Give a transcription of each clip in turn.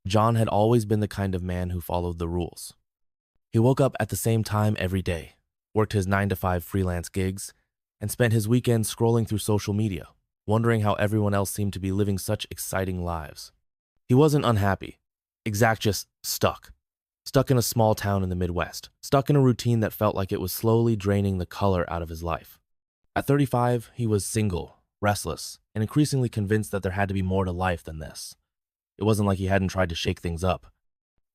John had always been the kind of man who followed the rules. He woke up at the same time every day, worked his 9 to 5 freelance gigs, and spent his weekends scrolling through social media, wondering how everyone else seemed to be living such exciting lives. He wasn't unhappy, just stuck. Stuck in a small town in the Midwest, stuck in a routine that felt like it was slowly draining the color out of his life. At 35, he was single, restless, and increasingly convinced that there had to be more to life than this. It wasn't like he hadn't tried to shake things up.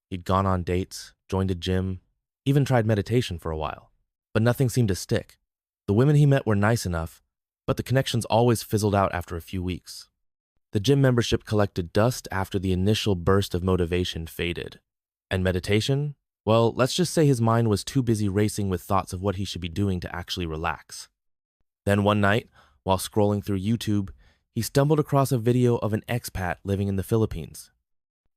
He'd gone on dates, joined a gym, even tried meditation for a while, but nothing seemed to stick. The women he met were nice enough, but the connections always fizzled out after a few weeks. The gym membership collected dust after the initial burst of motivation faded. And meditation? Well, let's just say his mind was too busy racing with thoughts of what he should be doing to actually relax. Then one night, while scrolling through YouTube, he stumbled across a video of an expat living in the Philippines.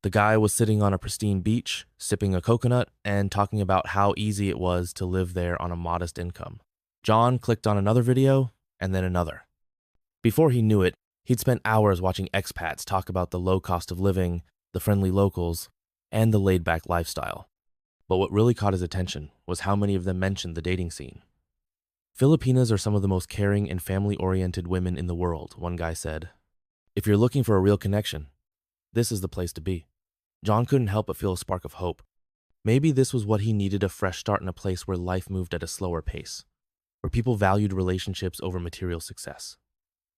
The guy was sitting on a pristine beach, sipping a coconut, and talking about how easy it was to live there on a modest income. John clicked on another video, and then another. Before he knew it, he'd spent hours watching expats talk about the low cost of living, the friendly locals, and the laid-back lifestyle. But what really caught his attention was how many of them mentioned the dating scene. Filipinas are some of the most caring and family-oriented women in the world, one guy said. If you're looking for a real connection, this is the place to be. John couldn't help but feel a spark of hope. Maybe this was what he needed, a fresh start in a place where life moved at a slower pace, where people valued relationships over material success.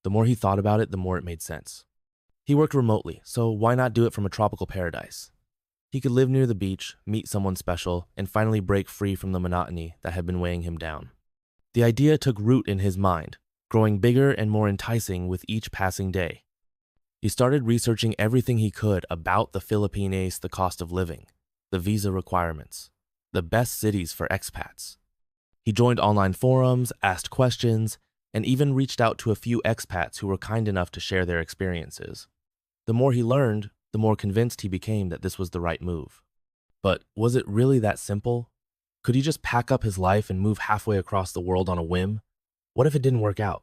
The more he thought about it, the more it made sense. He worked remotely, so why not do it from a tropical paradise? He could live near the beach, meet someone special, and finally break free from the monotony that had been weighing him down. The idea took root in his mind, growing bigger and more enticing with each passing day. He started researching everything he could about the Philippines, the cost of living, the visa requirements, the best cities for expats. He joined online forums, asked questions, and even reached out to a few expats who were kind enough to share their experiences. The more he learned, the more convinced he became that this was the right move. But was it really that simple? Could he just pack up his life and move halfway across the world on a whim? What if it didn't work out?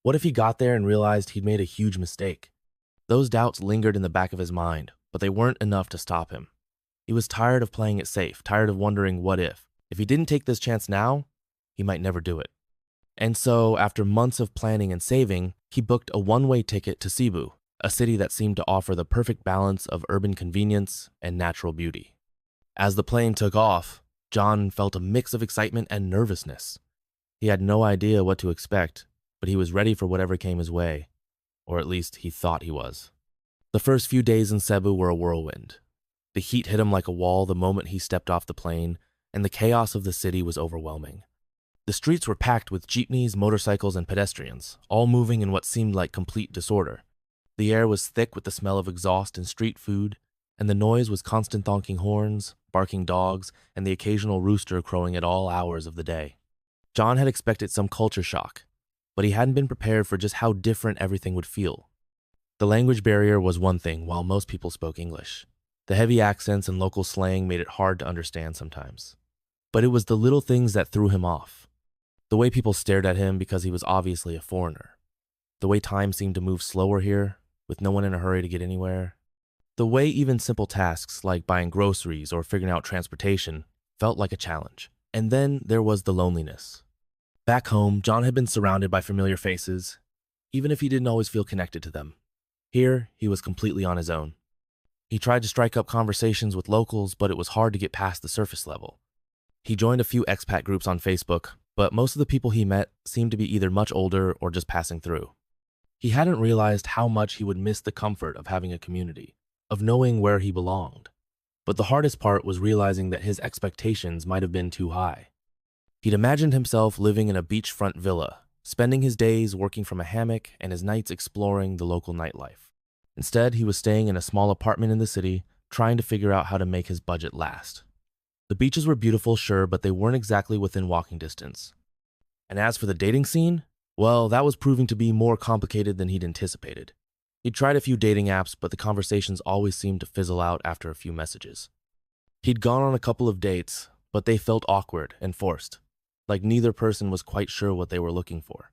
What if he got there and realized he'd made a huge mistake? Those doubts lingered in the back of his mind, but they weren't enough to stop him. He was tired of playing it safe, tired of wondering what if. If he didn't take this chance now, he might never do it. And so, after months of planning and saving, he booked a one-way ticket to Cebu, a city that seemed to offer the perfect balance of urban convenience and natural beauty. As the plane took off, John felt a mix of excitement and nervousness. He had no idea what to expect, but he was ready for whatever came his way, or at least he thought he was. The first few days in Cebu were a whirlwind. The heat hit him like a wall the moment he stepped off the plane, and the chaos of the city was overwhelming. The streets were packed with jeepneys, motorcycles, and pedestrians, all moving in what seemed like complete disorder. The air was thick with the smell of exhaust and street food, and the noise was constant honking horns, barking dogs, and the occasional rooster crowing at all hours of the day. John had expected some culture shock, but he hadn't been prepared for just how different everything would feel. The language barrier was one thing, while most people spoke English. The heavy accents and local slang made it hard to understand sometimes. But it was the little things that threw him off. The way people stared at him because he was obviously a foreigner. The way time seemed to move slower here, with no one in a hurry to get anywhere. The way even simple tasks like buying groceries or figuring out transportation felt like a challenge. And then there was the loneliness. Back home, John had been surrounded by familiar faces, even if he didn't always feel connected to them. Here, he was completely on his own. He tried to strike up conversations with locals, but it was hard to get past the surface level. He joined a few expat groups on Facebook, but most of the people he met seemed to be either much older or just passing through. He hadn't realized how much he would miss the comfort of having a community, of knowing where he belonged. But the hardest part was realizing that his expectations might have been too high. He'd imagined himself living in a beachfront villa, spending his days working from a hammock and his nights exploring the local nightlife. Instead, he was staying in a small apartment in the city, trying to figure out how to make his budget last. The beaches were beautiful, sure, but they weren't exactly within walking distance. And as for the dating scene, well, that was proving to be more complicated than he'd anticipated. He'd tried a few dating apps, but the conversations always seemed to fizzle out after a few messages. He'd gone on a couple of dates, but they felt awkward and forced, like neither person was quite sure what they were looking for.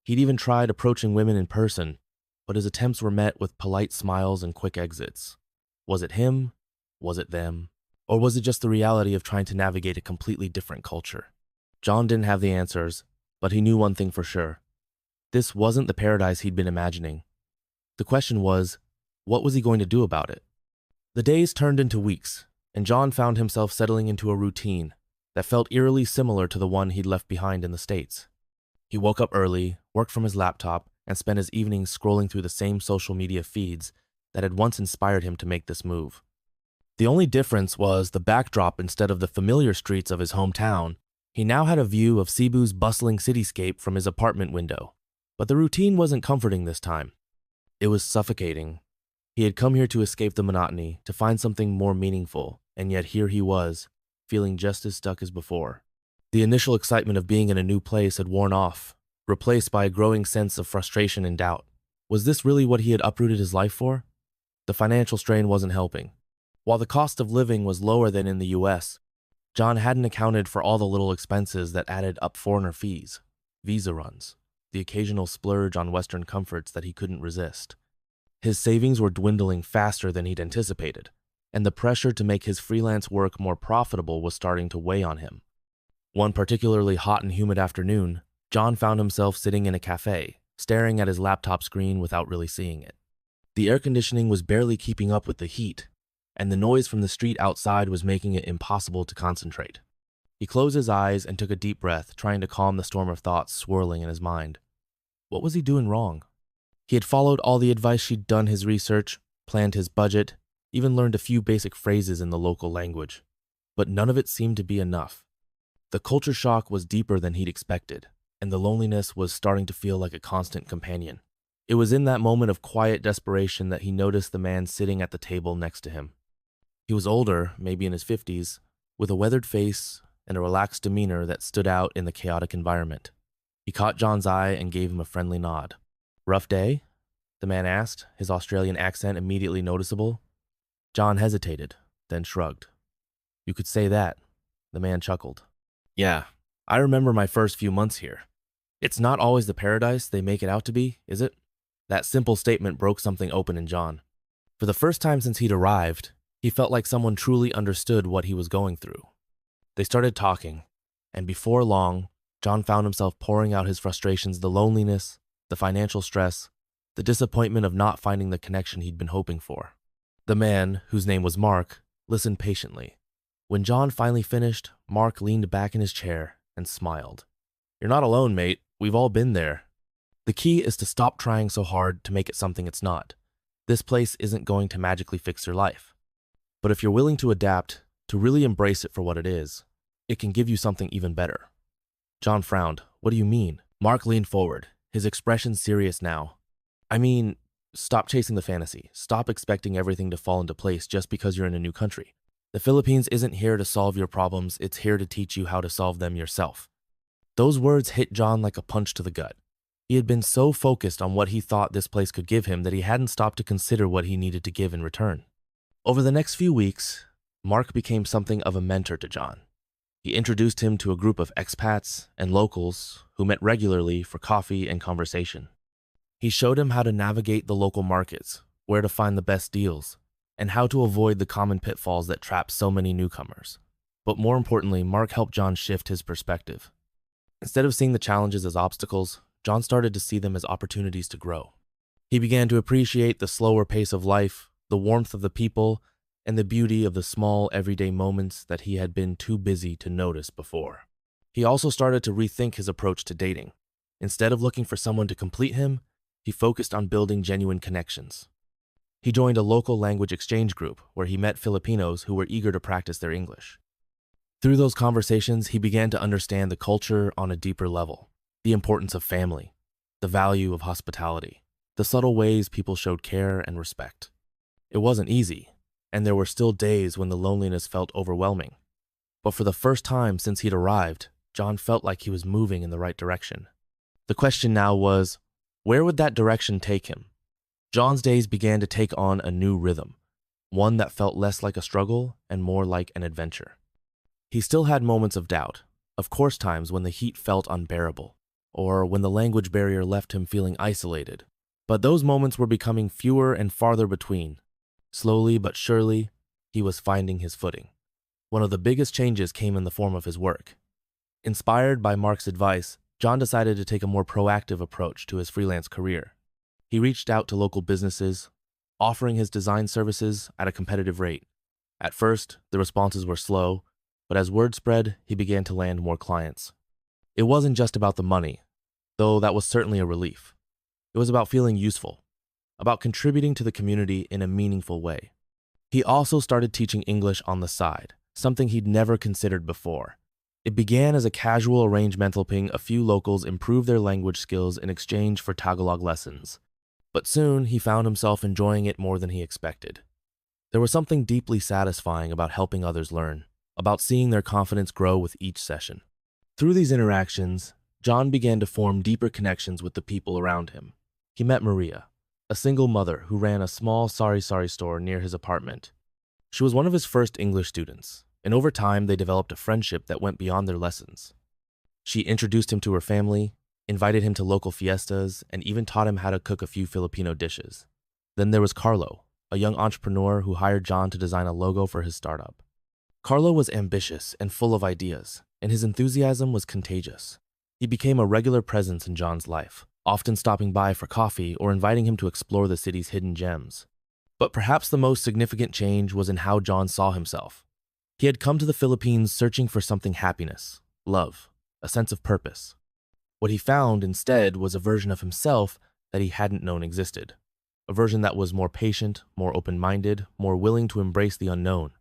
He'd even tried approaching women in person, but his attempts were met with polite smiles and quick exits. Was it him? Was it them? Or was it just the reality of trying to navigate a completely different culture? John didn't have the answers, but he knew one thing for sure. This wasn't the paradise he'd been imagining. The question was, what was he going to do about it? The days turned into weeks, and John found himself settling into a routine that felt eerily similar to the one he'd left behind in the States. He woke up early, worked from his laptop, and spent his evenings scrolling through the same social media feeds that had once inspired him to make this move. The only difference was the backdrop. Instead of the familiar streets of his hometown, he now had a view of Cebu's bustling cityscape from his apartment window. But the routine wasn't comforting this time. It was suffocating. He had come here to escape the monotony, to find something more meaningful, and yet here he was, feeling just as stuck as before. The initial excitement of being in a new place had worn off, replaced by a growing sense of frustration and doubt. Was this really what he had uprooted his life for? The financial strain wasn't helping. While the cost of living was lower than in the US, John hadn't accounted for all the little expenses that added up: foreigner fees, visa runs, the occasional splurge on Western comforts that he couldn't resist. His savings were dwindling faster than he'd anticipated, and the pressure to make his freelance work more profitable was starting to weigh on him. One particularly hot and humid afternoon, John found himself sitting in a cafe, staring at his laptop screen without really seeing it. The air conditioning was barely keeping up with the heat, and the noise from the street outside was making it impossible to concentrate. He closed his eyes and took a deep breath, trying to calm the storm of thoughts swirling in his mind. What was he doing wrong? He had followed all the advice she'd done his research, planned his budget, even learned a few basic phrases in the local language. But none of it seemed to be enough. The culture shock was deeper than he'd expected, and the loneliness was starting to feel like a constant companion. It was in that moment of quiet desperation that he noticed the man sitting at the table next to him. He was older, maybe in his 50s, with a weathered face and a relaxed demeanor that stood out in the chaotic environment. He caught John's eye and gave him a friendly nod. "Rough day?" the man asked, his Australian accent immediately noticeable. John hesitated, then shrugged. "You could say that," the man chuckled. "Yeah, I remember my first few months here. It's not always the paradise they make it out to be, is it?" That simple statement broke something open in John. For the first time since he'd arrived, he felt like someone truly understood what he was going through. They started talking, and before long, John found himself pouring out his frustrations: the loneliness, the financial stress, the disappointment of not finding the connection he'd been hoping for. The man, whose name was Mark, listened patiently. When John finally finished, Mark leaned back in his chair and smiled. "You're not alone, mate. We've all been there. The key is to stop trying so hard to make it something it's not. This place isn't going to magically fix your life. But if you're willing to adapt, to really embrace it for what it is, it can give you something even better." John frowned. "What do you mean?" Mark leaned forward, his expression serious now. "I mean, stop chasing the fantasy. Stop expecting everything to fall into place just because you're in a new country. The Philippines isn't here to solve your problems, it's here to teach you how to solve them yourself." Those words hit John like a punch to the gut. He had been so focused on what he thought this place could give him that he hadn't stopped to consider what he needed to give in return. Over the next few weeks, Mark became something of a mentor to John. He introduced him to a group of expats and locals who met regularly for coffee and conversation. He showed him how to navigate the local markets, where to find the best deals, and how to avoid the common pitfalls that trap so many newcomers. But more importantly, Mark helped John shift his perspective. Instead of seeing the challenges as obstacles, John started to see them as opportunities to grow. He began to appreciate the slower pace of life, the warmth of the people, and the beauty of the small, everyday moments that he had been too busy to notice before. He also started to rethink his approach to dating. Instead of looking for someone to complete him, he focused on building genuine connections. He joined a local language exchange group where he met Filipinos who were eager to practice their English. Through those conversations, he began to understand the culture on a deeper level, the importance of family, the value of hospitality, the subtle ways people showed care and respect. It wasn't easy, and there were still days when the loneliness felt overwhelming. But for the first time since he'd arrived, John felt like he was moving in the right direction. The question now was, where would that direction take him? John's days began to take on a new rhythm, one that felt less like a struggle and more like an adventure. He still had moments of doubt, of course times when the heat felt unbearable, or when the language barrier left him feeling isolated. But those moments were becoming fewer and farther between. Slowly but surely, he was finding his footing. One of the biggest changes came in the form of his work. Inspired by Mark's advice, John decided to take a more proactive approach to his freelance career. He reached out to local businesses, offering his design services at a competitive rate. At first, the responses were slow, but as word spread, he began to land more clients. It wasn't just about the money, though that was certainly a relief. It was about feeling useful, about contributing to the community in a meaningful way. He also started teaching English on the side, something he'd never considered before. It began as a casual arrangement helping a few locals improve their language skills in exchange for Tagalog lessons. But soon, he found himself enjoying it more than he expected. There was something deeply satisfying about helping others learn, about seeing their confidence grow with each session. Through these interactions, John began to form deeper connections with the people around him. He met Maria, a single mother who ran a small sari-sari store near his apartment. She was one of his first English students, and over time they developed a friendship that went beyond their lessons. She introduced him to her family, invited him to local fiestas, and even taught him how to cook a few Filipino dishes. Then there was Carlo, a young entrepreneur who hired John to design a logo for his startup. Carlo was ambitious and full of ideas, and his enthusiasm was contagious. He became a regular presence in John's life, often stopping by for coffee or inviting him to explore the city's hidden gems. But perhaps the most significant change was in how John saw himself. He had come to the Philippines searching for something: happiness, love, a sense of purpose. What he found instead was a version of himself that he hadn't known existed. A version that was more patient, more open-minded, more willing to embrace the unknown.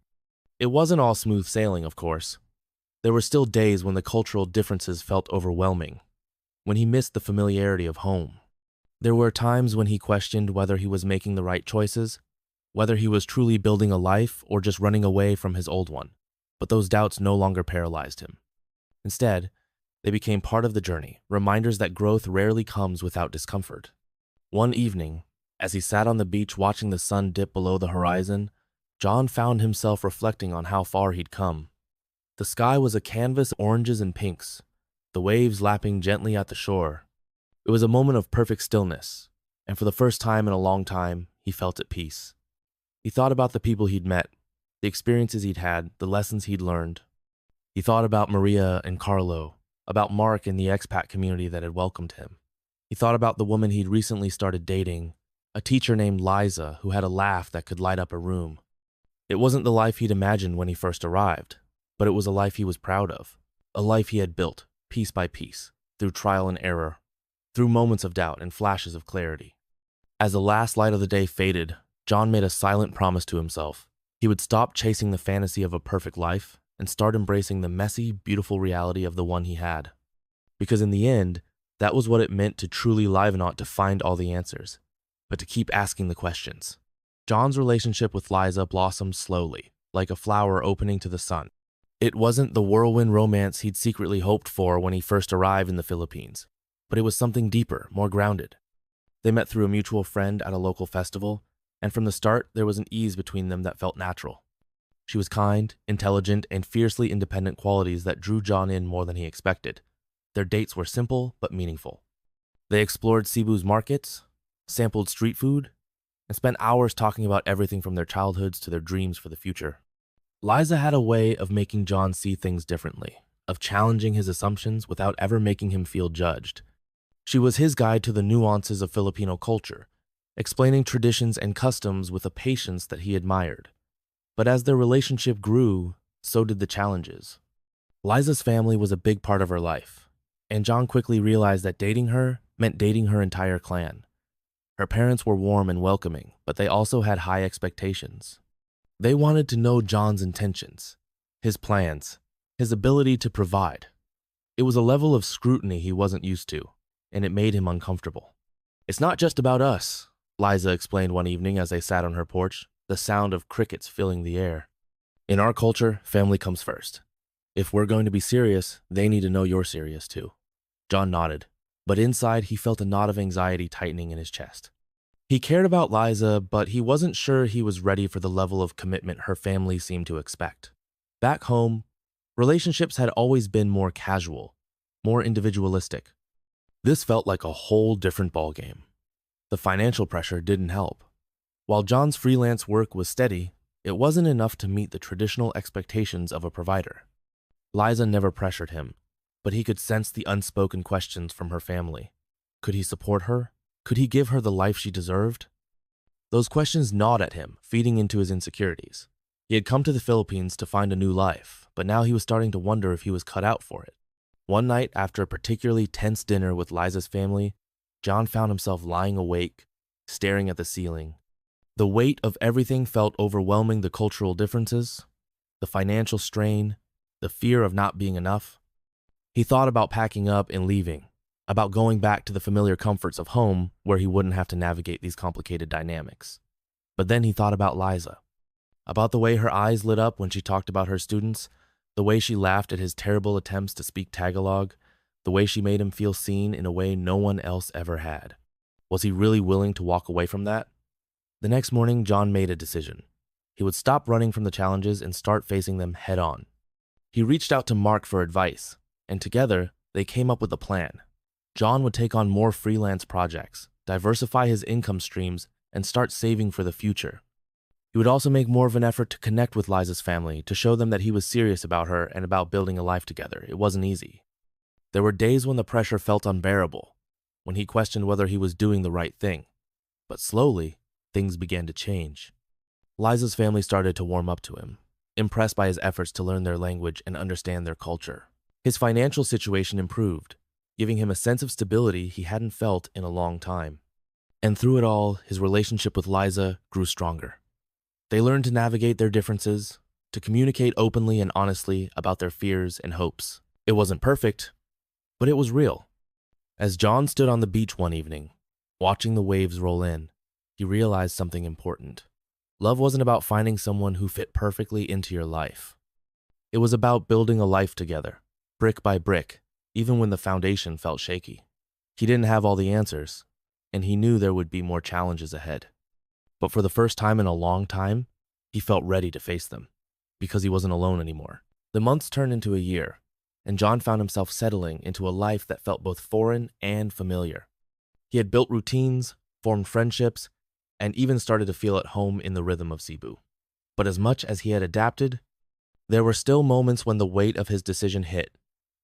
It wasn't all smooth sailing, of course. There were still days when the cultural differences felt overwhelming, when he missed the familiarity of home. There were times when he questioned whether he was making the right choices, whether he was truly building a life or just running away from his old one. But those doubts no longer paralyzed him. Instead, they became part of the journey, reminders that growth rarely comes without discomfort. One evening, as he sat on the beach watching the sun dip below the horizon, John found himself reflecting on how far he'd come. The sky was a canvas of oranges and pinks, the waves lapping gently at the shore. It was a moment of perfect stillness, and for the first time in a long time, he felt at peace. He thought about the people he'd met, the experiences he'd had, the lessons he'd learned. He thought about Maria and Carlo, about Mark and the expat community that had welcomed him. He thought about the woman he'd recently started dating, a teacher named Liza who had a laugh that could light up a room. It wasn't the life he'd imagined when he first arrived, but it was a life he was proud of, a life he had built, piece by piece, through trial and error, through moments of doubt and flashes of clarity. As the last light of the day faded, John made a silent promise to himself. He would stop chasing the fantasy of a perfect life and start embracing the messy, beautiful reality of the one he had. Because in the end, that was what it meant to truly live, not to find all the answers, but to keep asking the questions. John's relationship with Liza blossomed slowly, like a flower opening to the sun. It wasn't the whirlwind romance he'd secretly hoped for when he first arrived in the Philippines, but it was something deeper, more grounded. They met through a mutual friend at a local festival, and from the start, there was an ease between them that felt natural. She was kind, intelligent, and fiercely independent, qualities that drew John in more than he expected. Their dates were simple but meaningful. They explored Cebu's markets, sampled street food, and spent hours talking about everything from their childhoods to their dreams for the future. Liza had a way of making John see things differently, of challenging his assumptions without ever making him feel judged. She was his guide to the nuances of Filipino culture, explaining traditions and customs with a patience that he admired. But as their relationship grew, so did the challenges. Liza's family was a big part of her life, and John quickly realized that dating her meant dating her entire clan. Her parents were warm and welcoming, but they also had high expectations. They wanted to know John's intentions, his plans, his ability to provide. It was a level of scrutiny he wasn't used to, and it made him uncomfortable. "It's not just about us," Liza explained one evening as they sat on her porch, the sound of crickets filling the air. "In our culture, family comes first. If we're going to be serious, they need to know you're serious too." John nodded, but inside he felt a knot of anxiety tightening in his chest. He cared about Liza, but he wasn't sure he was ready for the level of commitment her family seemed to expect. Back home, relationships had always been more casual, more individualistic. This felt like a whole different ballgame. The financial pressure didn't help. While John's freelance work was steady, it wasn't enough to meet the traditional expectations of a provider. Liza never pressured him, but he could sense the unspoken questions from her family. Could he support her? Could he give her the life she deserved? Those questions gnawed at him, feeding into his insecurities. He had come to the Philippines to find a new life, but now he was starting to wonder if he was cut out for it. One night, after a particularly tense dinner with Liza's family, John found himself lying awake, staring at the ceiling. The weight of everything felt overwhelming: the cultural differences, the financial strain, the fear of not being enough. He thought about packing up and leaving, about going back to the familiar comforts of home where he wouldn't have to navigate these complicated dynamics. But then he thought about Liza, about the way her eyes lit up when she talked about her students, the way she laughed at his terrible attempts to speak Tagalog, the way she made him feel seen in a way no one else ever had. Was he really willing to walk away from that? The next morning, John made a decision. He would stop running from the challenges and start facing them head on. He reached out to Mark for advice, and together, they came up with a plan. John would take on more freelance projects, diversify his income streams, and start saving for the future. He would also make more of an effort to connect with Liza's family, to show them that he was serious about her and about building a life together. It wasn't easy. There were days when the pressure felt unbearable, when he questioned whether he was doing the right thing. But slowly, things began to change. Liza's family started to warm up to him, impressed by his efforts to learn their language and understand their culture. His financial situation improved, giving him a sense of stability he hadn't felt in a long time. And through it all, his relationship with Liza grew stronger. They learned to navigate their differences, to communicate openly and honestly about their fears and hopes. It wasn't perfect, but it was real. As John stood on the beach one evening, watching the waves roll in, he realized something important. Love wasn't about finding someone who fit perfectly into your life. It was about building a life together, brick by brick, even when the foundation felt shaky. He didn't have all the answers, and he knew there would be more challenges ahead. But for the first time in a long time, he felt ready to face them, because he wasn't alone anymore. The months turned into a year, and John found himself settling into a life that felt both foreign and familiar. He had built routines, formed friendships, and even started to feel at home in the rhythm of Cebu. But as much as he had adapted, there were still moments when the weight of his decision hit.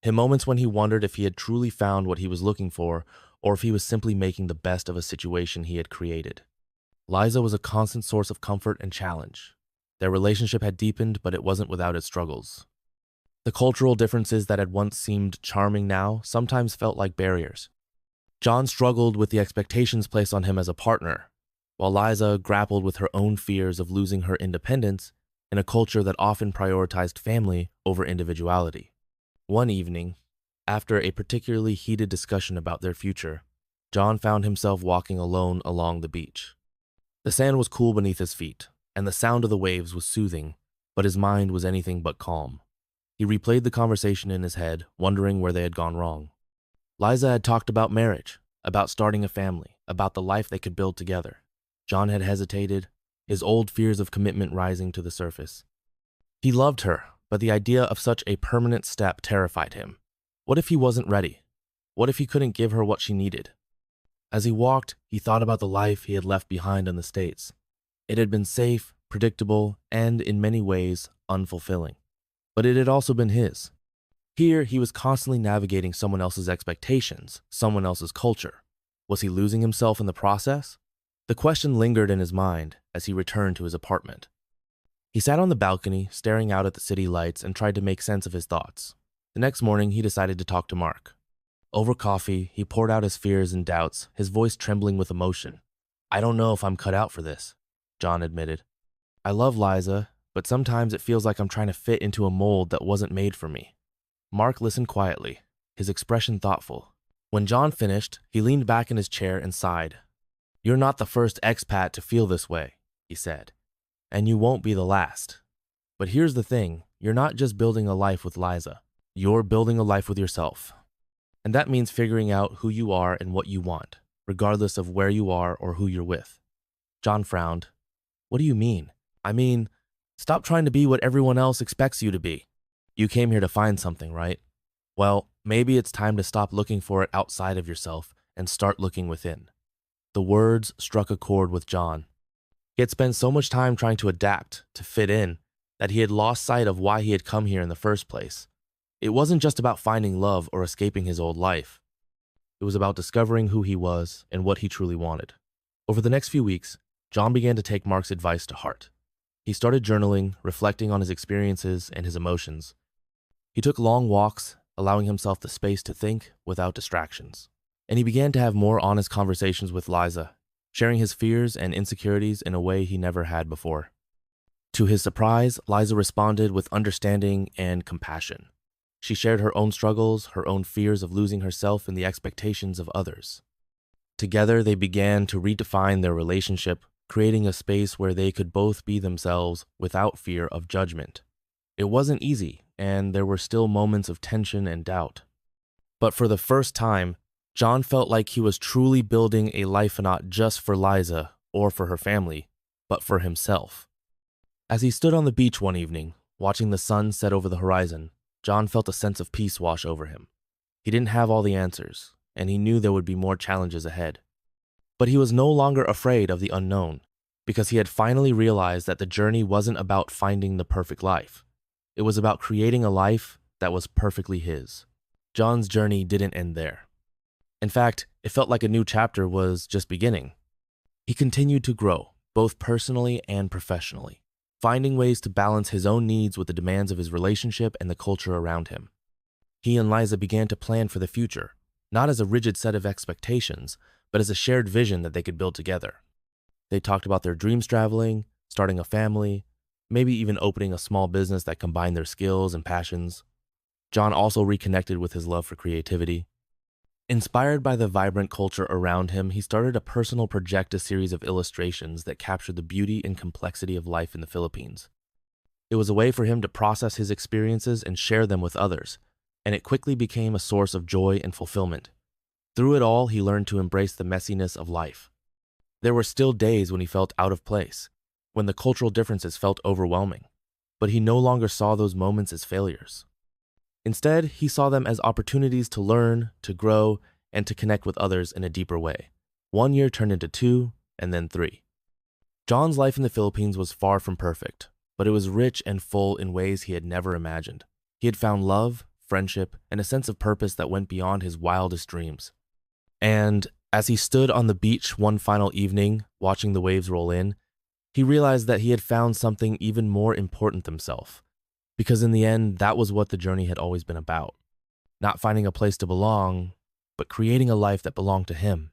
Moments when he wondered if he had truly found what he was looking for, or if he was simply making the best of a situation he had created. Liza was a constant source of comfort and challenge. Their relationship had deepened, but it wasn't without its struggles. The cultural differences that had once seemed charming now sometimes felt like barriers. John struggled with the expectations placed on him as a partner, while Liza grappled with her own fears of losing her independence in a culture that often prioritized family over individuality. One evening, after a particularly heated discussion about their future, John found himself walking alone along the beach. The sand was cool beneath his feet, and the sound of the waves was soothing, but his mind was anything but calm. He replayed the conversation in his head, wondering where they had gone wrong. Liza had talked about marriage, about starting a family, about the life they could build together. John had hesitated, his old fears of commitment rising to the surface. He loved her, but the idea of such a permanent step terrified him. What if he wasn't ready? What if he couldn't give her what she needed? As he walked, he thought about the life he had left behind in the States. It had been safe, predictable, and in many ways unfulfilling. But it had also been his. Here, he was constantly navigating someone else's expectations, someone else's culture. Was he losing himself in the process? The question lingered in his mind as he returned to his apartment. He sat on the balcony, staring out at the city lights, and tried to make sense of his thoughts. The next morning, he decided to talk to Mark. Over coffee, he poured out his fears and doubts, his voice trembling with emotion. "I don't know if I'm cut out for this," John admitted. "I love Liza, but sometimes it feels like I'm trying to fit into a mold that wasn't made for me." Mark listened quietly, his expression thoughtful. When John finished, he leaned back in his chair and sighed. "You're not the first expat to feel this way," he said, "and you won't be the last. But here's the thing, you're not just building a life with Liza. You're building a life with yourself. And that means figuring out who you are and what you want, regardless of where you are or who you're with." John frowned. "What do you mean?" "I mean, stop trying to be what everyone else expects you to be. You came here to find something, right? Well, maybe it's time to stop looking for it outside of yourself and start looking within." The words struck a chord with John. He had spent so much time trying to adapt, to fit in, that he had lost sight of why he had come here in the first place. It wasn't just about finding love or escaping his old life. It was about discovering who he was and what he truly wanted. Over the next few weeks, John began to take Mark's advice to heart. He started journaling, reflecting on his experiences and his emotions. He took long walks, allowing himself the space to think without distractions. And he began to have more honest conversations with Liza, sharing his fears and insecurities in a way he never had before. To his surprise, Liza responded with understanding and compassion. She shared her own struggles, her own fears of losing herself in the expectations of others. Together, they began to redefine their relationship, creating a space where they could both be themselves without fear of judgment. It wasn't easy, and there were still moments of tension and doubt. But for the first time, John felt like he was truly building a life not just for Liza or for her family, but for himself. As he stood on the beach one evening, watching the sun set over the horizon, John felt a sense of peace wash over him. He didn't have all the answers, and he knew there would be more challenges ahead. But he was no longer afraid of the unknown, because he had finally realized that the journey wasn't about finding the perfect life. It was about creating a life that was perfectly his. John's journey didn't end there. In fact, it felt like a new chapter was just beginning. He continued to grow, both personally and professionally, finding ways to balance his own needs with the demands of his relationship and the culture around him. He and Liza began to plan for the future, not as a rigid set of expectations, but as a shared vision that they could build together. They talked about their dreams traveling, starting a family, maybe even opening a small business that combined their skills and passions. John also reconnected with his love for creativity. Inspired by the vibrant culture around him, he started a personal project, a series of illustrations that captured the beauty and complexity of life in the Philippines. It was a way for him to process his experiences and share them with others, and it quickly became a source of joy and fulfillment. Through it all, he learned to embrace the messiness of life. There were still days when he felt out of place, when the cultural differences felt overwhelming, but he no longer saw those moments as failures. Instead, he saw them as opportunities to learn, to grow, and to connect with others in a deeper way. 1 year turned into 2, and then 3. John's life in the Philippines was far from perfect, but it was rich and full in ways he had never imagined. He had found love, friendship, and a sense of purpose that went beyond his wildest dreams. And as he stood on the beach one final evening, watching the waves roll in, he realized that he had found something even more important than himself. Because in the end, that was what the journey had always been about. Not finding a place to belong, but creating a life that belonged to him.